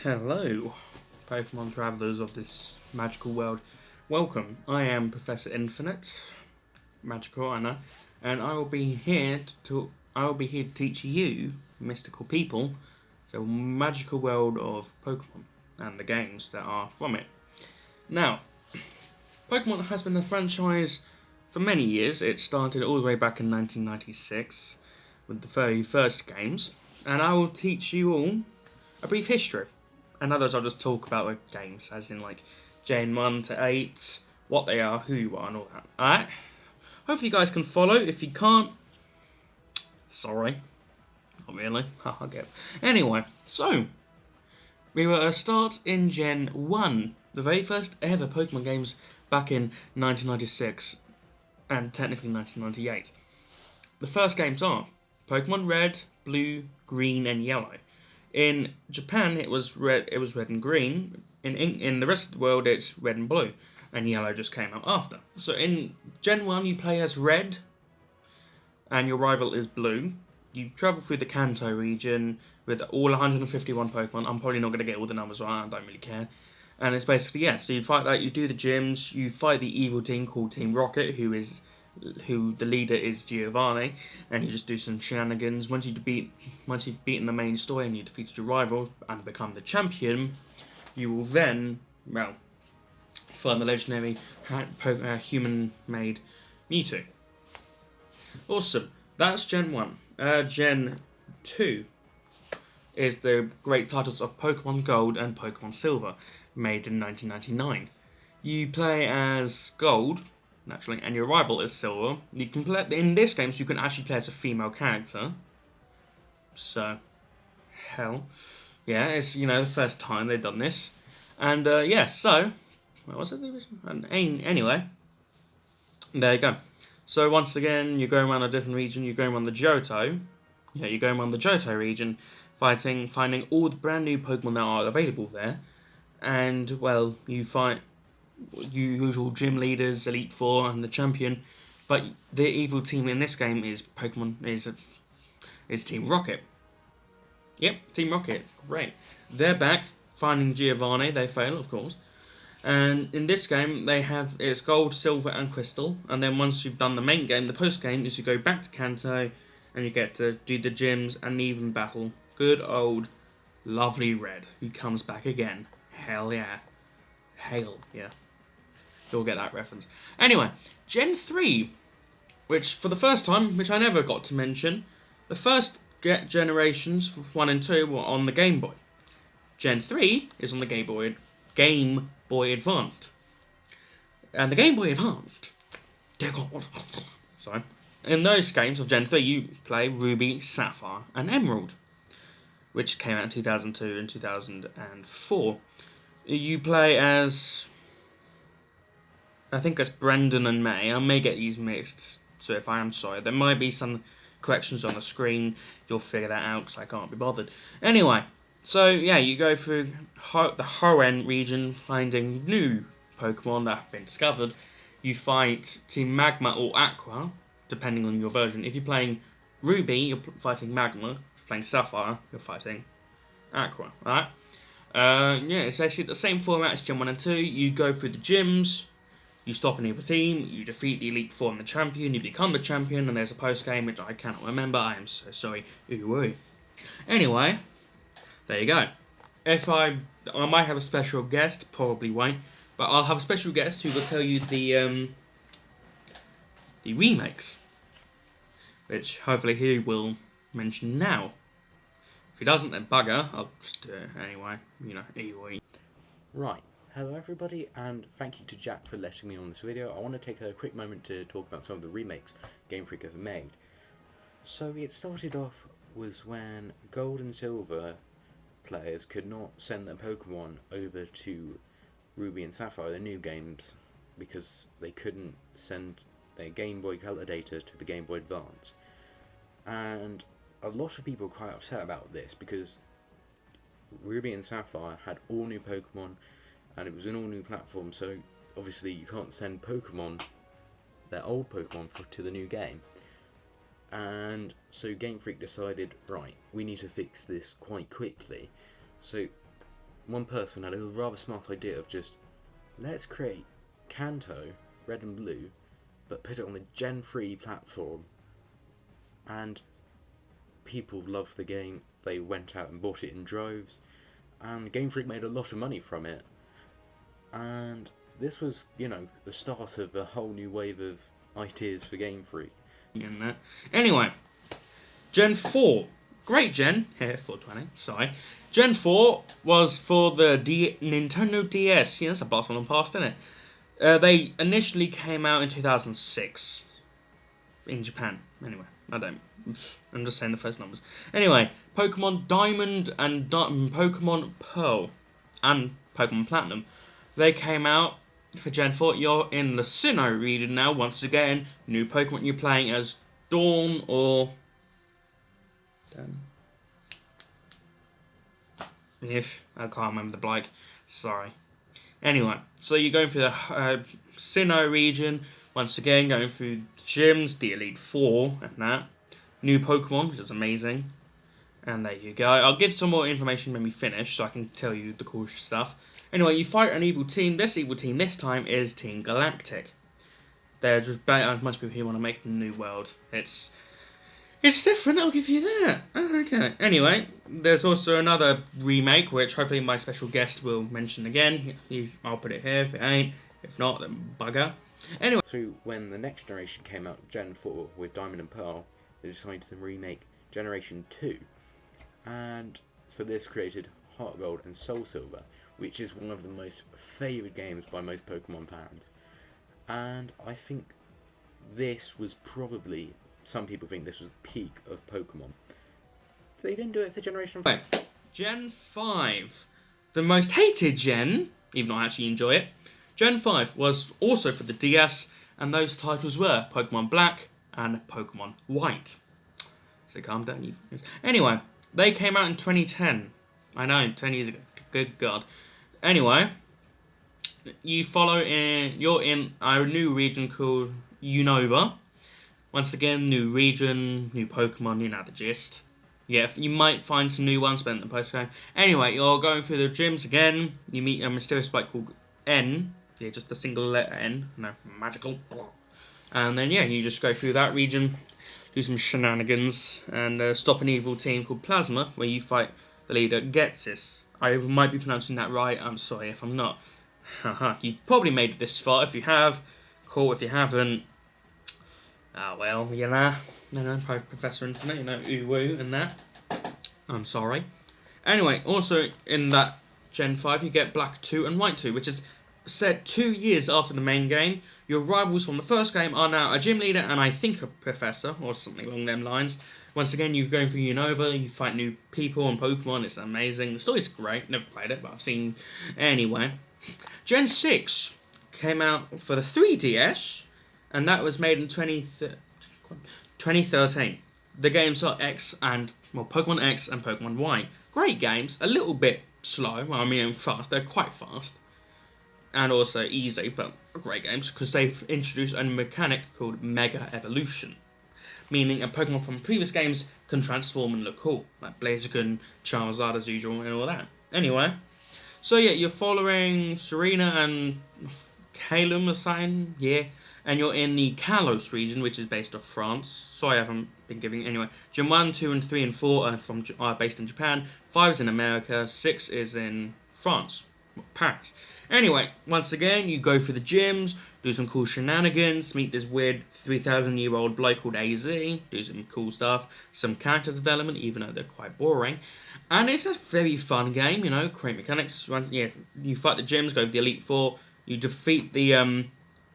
Hello, Pokemon travelers of this magical world. Welcome. I am Professor Infinite, magical, I know, and I will be here to teach you, mystical people, the magical world of Pokemon and the games that are from it. Now, Pokemon has been a franchise for many years. It started all the way back in 1996 with the very first games, and I will teach you all a brief history. And others I'll just talk about the games, as in like Gen 1 to 8, what they are, who you are, and all that. Alright? Hopefully you guys can follow. If you can't, sorry. Not really. I'll get it. Anyway, so we were start in Gen 1, the very first ever Pokemon games back in 1996 and technically 1998. The first games are Pokemon Red, Blue, Green, and Yellow. In Japan, it was red and green. In the rest of the world, it's red and blue, and yellow just came out after. So in Gen 1, you play as red, and your rival is blue. You travel through the Kanto region with all 151 Pokemon. I'm probably not going to get all the numbers right, I don't really care. And it's basically, yeah, so you fight that, you do the gyms, you fight the evil team called Team Rocket, who the leader is Giovanni, and you just do some shenanigans. Once you've beaten the main story and you defeated your rival and become the champion, you will then, find the legendary human-made Mewtwo. Awesome. That's Gen 1. Gen 2 is the great titles of Pokemon Gold and Pokemon Silver, made in 1999. You play as Gold, naturally, and your rival is Silver. You can play in this game, so you can actually play as a female character. So, hell, yeah, it's the first time they've done this, and so what was it? Anyway, there you go. So once again, you're going around a different region. You're going around the Johto. Yeah, you're going around the Johto region, finding all the brand new Pokemon that are available there, and you fight usual gym leaders, Elite Four, and the champion. But the evil team in this game is Team Rocket. Yep, Team Rocket. Great. They're back, finding Giovanni. They fail, of course. And in this game, it's Gold, Silver, and Crystal. And then once you've done the main game, the post game is you go back to Kanto, and you get to do the gyms and even battle good old, lovely Red, who comes back again. Hell yeah. Hail, yeah. You'll get that reference. Anyway, Gen 3, which for the first time, which I never got to mention, the first generations, 1 and 2, were on the Game Boy. Gen 3 is on the Game Boy Advanced. And the Game Boy Advanced, dear God, sorry. In those games of Gen 3, you play Ruby, Sapphire, and Emerald, which came out in 2002 and 2004. You play as, I think it's Brendan and May. I may get these mixed, so if I am sorry. There might be some corrections on the screen. You'll figure that out, because I can't be bothered. Anyway, so yeah, you go through the Hoenn region, finding new Pokemon that have been discovered. You fight Team Magma or Aqua, depending on your version. If you're playing Ruby, you're fighting Magma. If you're playing Sapphire, you're fighting Aqua, alright? It's actually the same format as Gen 1 and 2. You go through the gyms, you stop an evil team, you defeat the Elite Four and the champion, you become the champion, and there's a post-game which I cannot remember. I am so sorry. Ooh. Anyway, there you go. If I might have a special guest, probably won't, but I'll have a special guest who will tell you the remakes, which hopefully he will mention now. If he doesn't, then bugger. I'll just do it anyway. Anyway. Right. Hello everybody, and thank you to Jack for letting me on this video. I want to take a quick moment to talk about some of the remakes Game Freak have made. So it started off was when Gold and Silver players could not send their Pokemon over to Ruby and Sapphire, the new games, because they couldn't send their Game Boy Color data to the Game Boy Advance. And a lot of people were quite upset about this, because Ruby and Sapphire had all new Pokemon, and it was an all new platform, so obviously you can't send Pokemon, their old Pokemon, to the new game. And so Game Freak decided, right, we need to fix this quite quickly. So one person had a rather smart idea of just, let's create Kanto, Red and Blue, but put it on the Gen 3 platform. And people loved the game. They went out and bought it in droves, and Game Freak made a lot of money from it. And this was, you know, the start of a whole new wave of ideas for Game Freak. Anyway, Gen 4. Great Gen. Here, 420. Sorry. Gen 4 was for the Nintendo DS. Yeah, that's a blast one past, isn't it? They initially came out in 2006 in Japan. Anyway, I'm just saying the first numbers. Anyway, Pokemon Diamond and Pokemon Pearl and Pokemon Platinum. They came out for Gen 4. You're in the Sinnoh region now. Once again, new Pokemon you're playing as Dawn or... If I can't remember the blank. Sorry. Anyway, so you're going through the Sinnoh region. Once again, going through gyms, the Elite Four, and that. New Pokemon, which is amazing. And there you go. I'll give some more information when we finish, so I can tell you the cool stuff. Anyway, you fight an evil team. This evil team this time is Team Galactic. They're just much people who want to make the new world. It's different, I'll give you that. Okay. Anyway, there's also another remake, which hopefully my special guest will mention again. I'll put it here if it ain't. If not, then bugger. Anyway. So when the next generation came out, Gen 4, with Diamond and Pearl, they decided to remake Generation 2. And so this created Heart Gold and Soul Silver, which is one of the most favoured games by most Pokemon fans. And I think this was probably... Some people think this was the peak of Pokemon. They didn't do it for Generation 5. Gen 5. The most hated gen, even though I actually enjoy it. Gen 5 was also for the DS, and those titles were Pokemon Black and Pokemon White. So calm down, you. Anyway, they came out in 2010. I know, 10 years ago. Good God. Anyway, you're in a new region called Unova. Once again, new region, new Pokemon, you know the gist. Yeah, you might find some new ones, but in the post-game. Anyway, you're going through the gyms again. You meet a mysterious sprite called N. Yeah, just the single letter N. No, magical. And then, yeah, you just go through that region, do some shenanigans, and stop an evil team called Plasma, where you fight the leader, Getsis. I might be pronouncing that right. I'm sorry if I'm not. Haha, you've probably made it this far. If you have, cool. If you haven't, well, you know, Professor Infinite, you know, ooh-woo and that. I'm sorry. Anyway, also in that Gen 5, you get Black 2 and White 2, which is set 2 years after the main game. Your rivals from the first game are now a gym leader and I think a professor, or something along them lines. Once again, you're going through Unova, you fight new people and Pokemon, it's amazing. The story's great, never played it, but I've seen... Anyway. Gen 6 came out for the 3DS, and that was made in 2013. The games are Pokemon X and Pokemon Y. Great games, a little bit slow, well, I mean fast, they're quite fast. And also easy, but great games, because they've introduced a mechanic called Mega Evolution. Meaning a Pokemon from previous games can transform and look cool, like Blaziken, Charizard as usual, and all that. Anyway, so yeah, you're following Serena and Calum or something, yeah. And you're in the Kalos region, which is based off France. Sorry I haven't been giving... Anyway, Gen 1, 2, and 3, and 4 are based in Japan. 5 is in America. 6 is in France. Paris. Anyway, once again, you go through the gyms, do some cool shenanigans, meet this weird 3,000-year-old bloke called AZ, do some cool stuff, some character development, even though they're quite boring. And it's a very fun game, you know, great mechanics. Once, yeah, you fight the gyms, go for the Elite Four, you defeat the...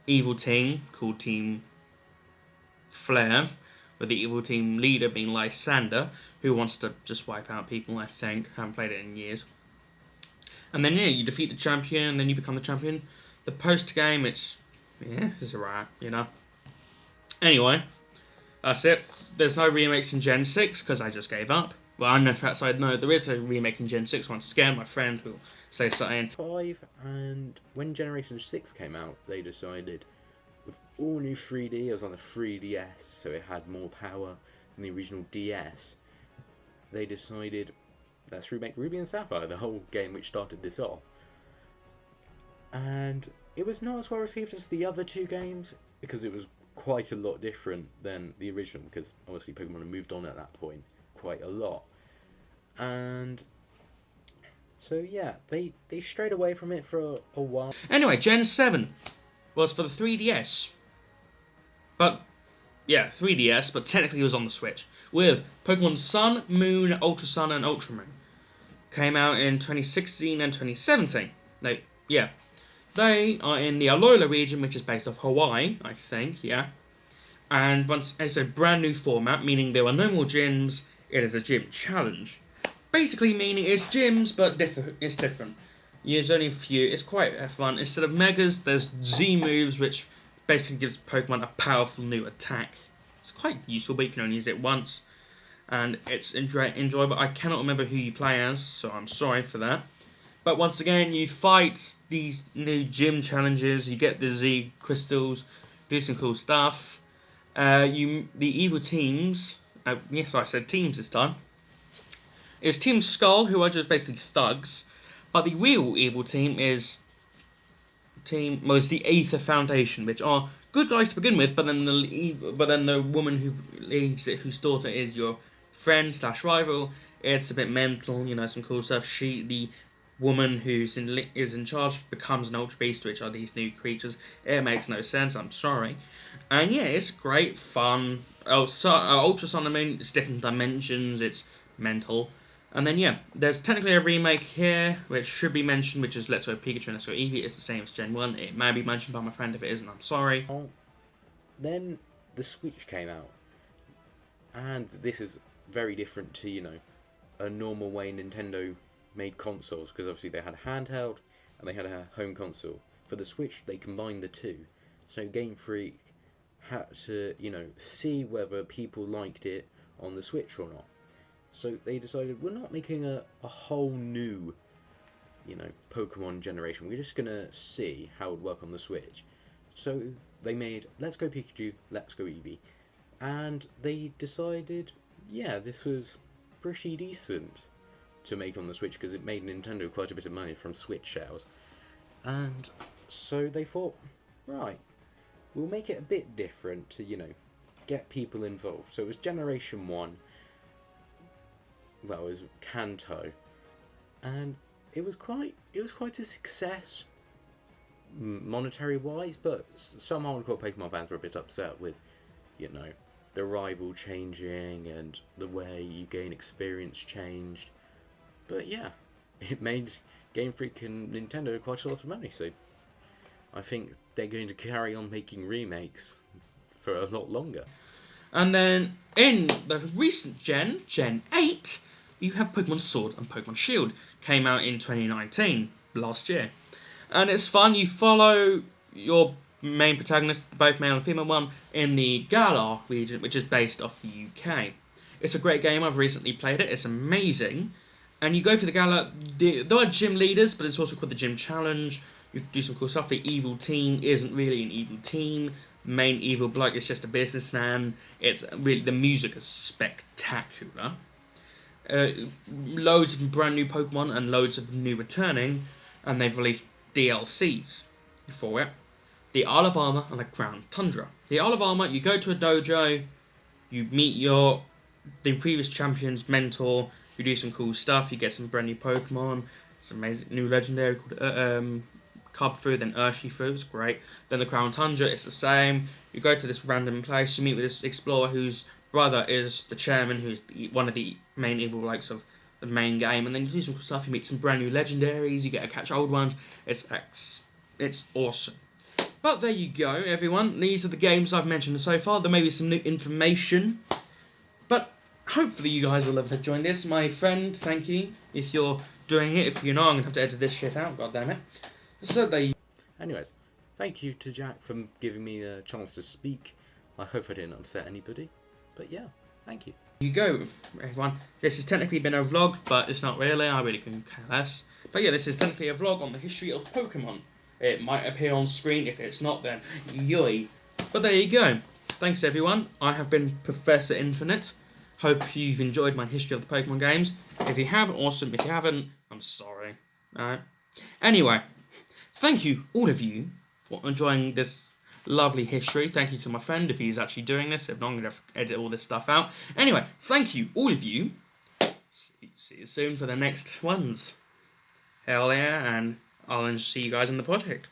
evil team called Team Flare, with the evil team leader being Lysander, who wants to just wipe out people, I think. Haven't played it in years. And then, yeah, you defeat the champion, and then you become the champion. The post-game, it's alright, you know. Anyway, that's it. There's no remakes in Gen 6, because I just gave up. Well, I know for that side, no, there is a remake in Gen 6 once again. My friend will say something. 5, and when Generation 6 came out, they decided, with all new 3D, it was on the 3DS, so it had more power than the original DS. They decided let's remake Ruby and Sapphire, the whole game which started this off. And it was not as well received as the other two games, because it was quite a lot different than the original, because obviously Pokemon had moved on at that point quite a lot. And so yeah, they strayed away from it for a while. Anyway, Gen 7 was for the 3DS. But, yeah, 3DS, but technically it was on the Switch. With Pokemon Sun, Moon, Ultra Sun, and Ultra Moon. Came out in 2016 and 2017. They are in the Alola region, which is based off Hawaii, I think, yeah. And once it's a brand new format, meaning there are no more gyms, it is a gym challenge. Basically meaning it's gyms, but it's different. There's only a few, it's quite fun. Instead of Megas, there's Z moves, which basically gives Pokemon a powerful new attack. It's quite useful, but you can only use it once. And it's enjoyable. I cannot remember who you play as, so I'm sorry for that. But once again, you fight these new gym challenges, you get the Z crystals, do some cool stuff. The evil teams, yes, I said teams this time. It's Team Skull, who are just basically thugs, but the real evil team is the Aether Foundation, which are good guys to begin with, but then the woman who leads it, whose daughter is your friend / rival, it's a bit mental, some cool stuff. The woman who's is in charge becomes an Ultra Beast, which are these new creatures. It makes no sense, I'm sorry. And yeah, it's great fun. Ultra Sun and Moon, it's different dimensions, it's mental. And then yeah, there's technically a remake here, which should be mentioned, which is Let's Go Pikachu and Let's Go Eevee. It's the same as Gen 1. It may be mentioned by my friend. If it isn't, I'm sorry. Then the Switch came out. And this is very different to, a normal way Nintendo made consoles, because obviously they had a handheld and they had a home console. For the Switch, they combined the two. So Game Freak had to, see whether people liked it on the Switch or not. So they decided, we're not making a whole new, Pokemon generation. We're just going to see how it would work on the Switch. So they made Let's Go Pikachu, Let's Go Eevee. And they decided, yeah, this was pretty decent to make on the Switch, because it made Nintendo quite a bit of money from Switch sales. And so they thought, right, we'll make it a bit different to, get people involved. So it was Generation 1. Well, it was Kanto, and it was quite a success, monetary wise. But some hardcore Pokemon fans were a bit upset with, the rival changing and the way you gain experience changed. But yeah, it made Game Freak and Nintendo quite a lot of money. So I think they're going to carry on making remakes for a lot longer. And then in the recent Gen 8. You have Pokemon Sword and Pokemon Shield. Came out in 2019, last year. And it's fun. You follow your main protagonist, both male and female one, in the Galar region, which is based off the UK. It's a great game. I've recently played it. It's amazing. And you go for the Galar. There are gym leaders, but it's also called the Gym Challenge. You do some cool stuff. The evil team isn't really an evil team. Main evil bloke is just a businessman. It's really, the music is spectacular. Loads of brand new Pokemon and loads of new returning, and they've released DLCs for it. The Isle of Armor and the Crown Tundra. The Isle of Armor, you go to a dojo, you meet the previous champion's mentor, you do some cool stuff, you get some brand new Pokemon, some amazing new legendary called Cubfu, then Urshifu, it's great. Then the Crown Tundra, it's the same. You go to this random place, you meet with this explorer whose brother is the chairman, who's one of the main evil likes of the main game, and then you do some cool stuff, you meet some brand new legendaries, you get to catch old ones, it's awesome. But there you go, everyone, these are the games I've mentioned so far. There may be some new information, but hopefully you guys will have enjoyed this. My friend, thank you, if you're doing it. If you're not, I'm going to have to edit this shit out, god damn it. So there you Anyways, thank you to Jack for giving me a chance to speak. I hope I didn't upset anybody. But yeah, thank you. go, everyone. This has technically been a vlog, but it's not really. I really couldn't care less. But yeah, this is technically a vlog on the history of Pokemon. It might appear on screen. If it's not, then yoy. But there you go. Thanks, everyone. I have been Professor Infinite. Hope you've enjoyed my history of the Pokemon games. If you have, awesome. If you haven't, I'm sorry. Alright. Anyway, thank you, all of you, for enjoying this lovely history. Thank you to my friend if he's actually doing this. If not, I'm going to edit all this stuff out. Anyway, thank you, all of you. See you soon for the next ones. Hell yeah, and I'll see you guys in the project.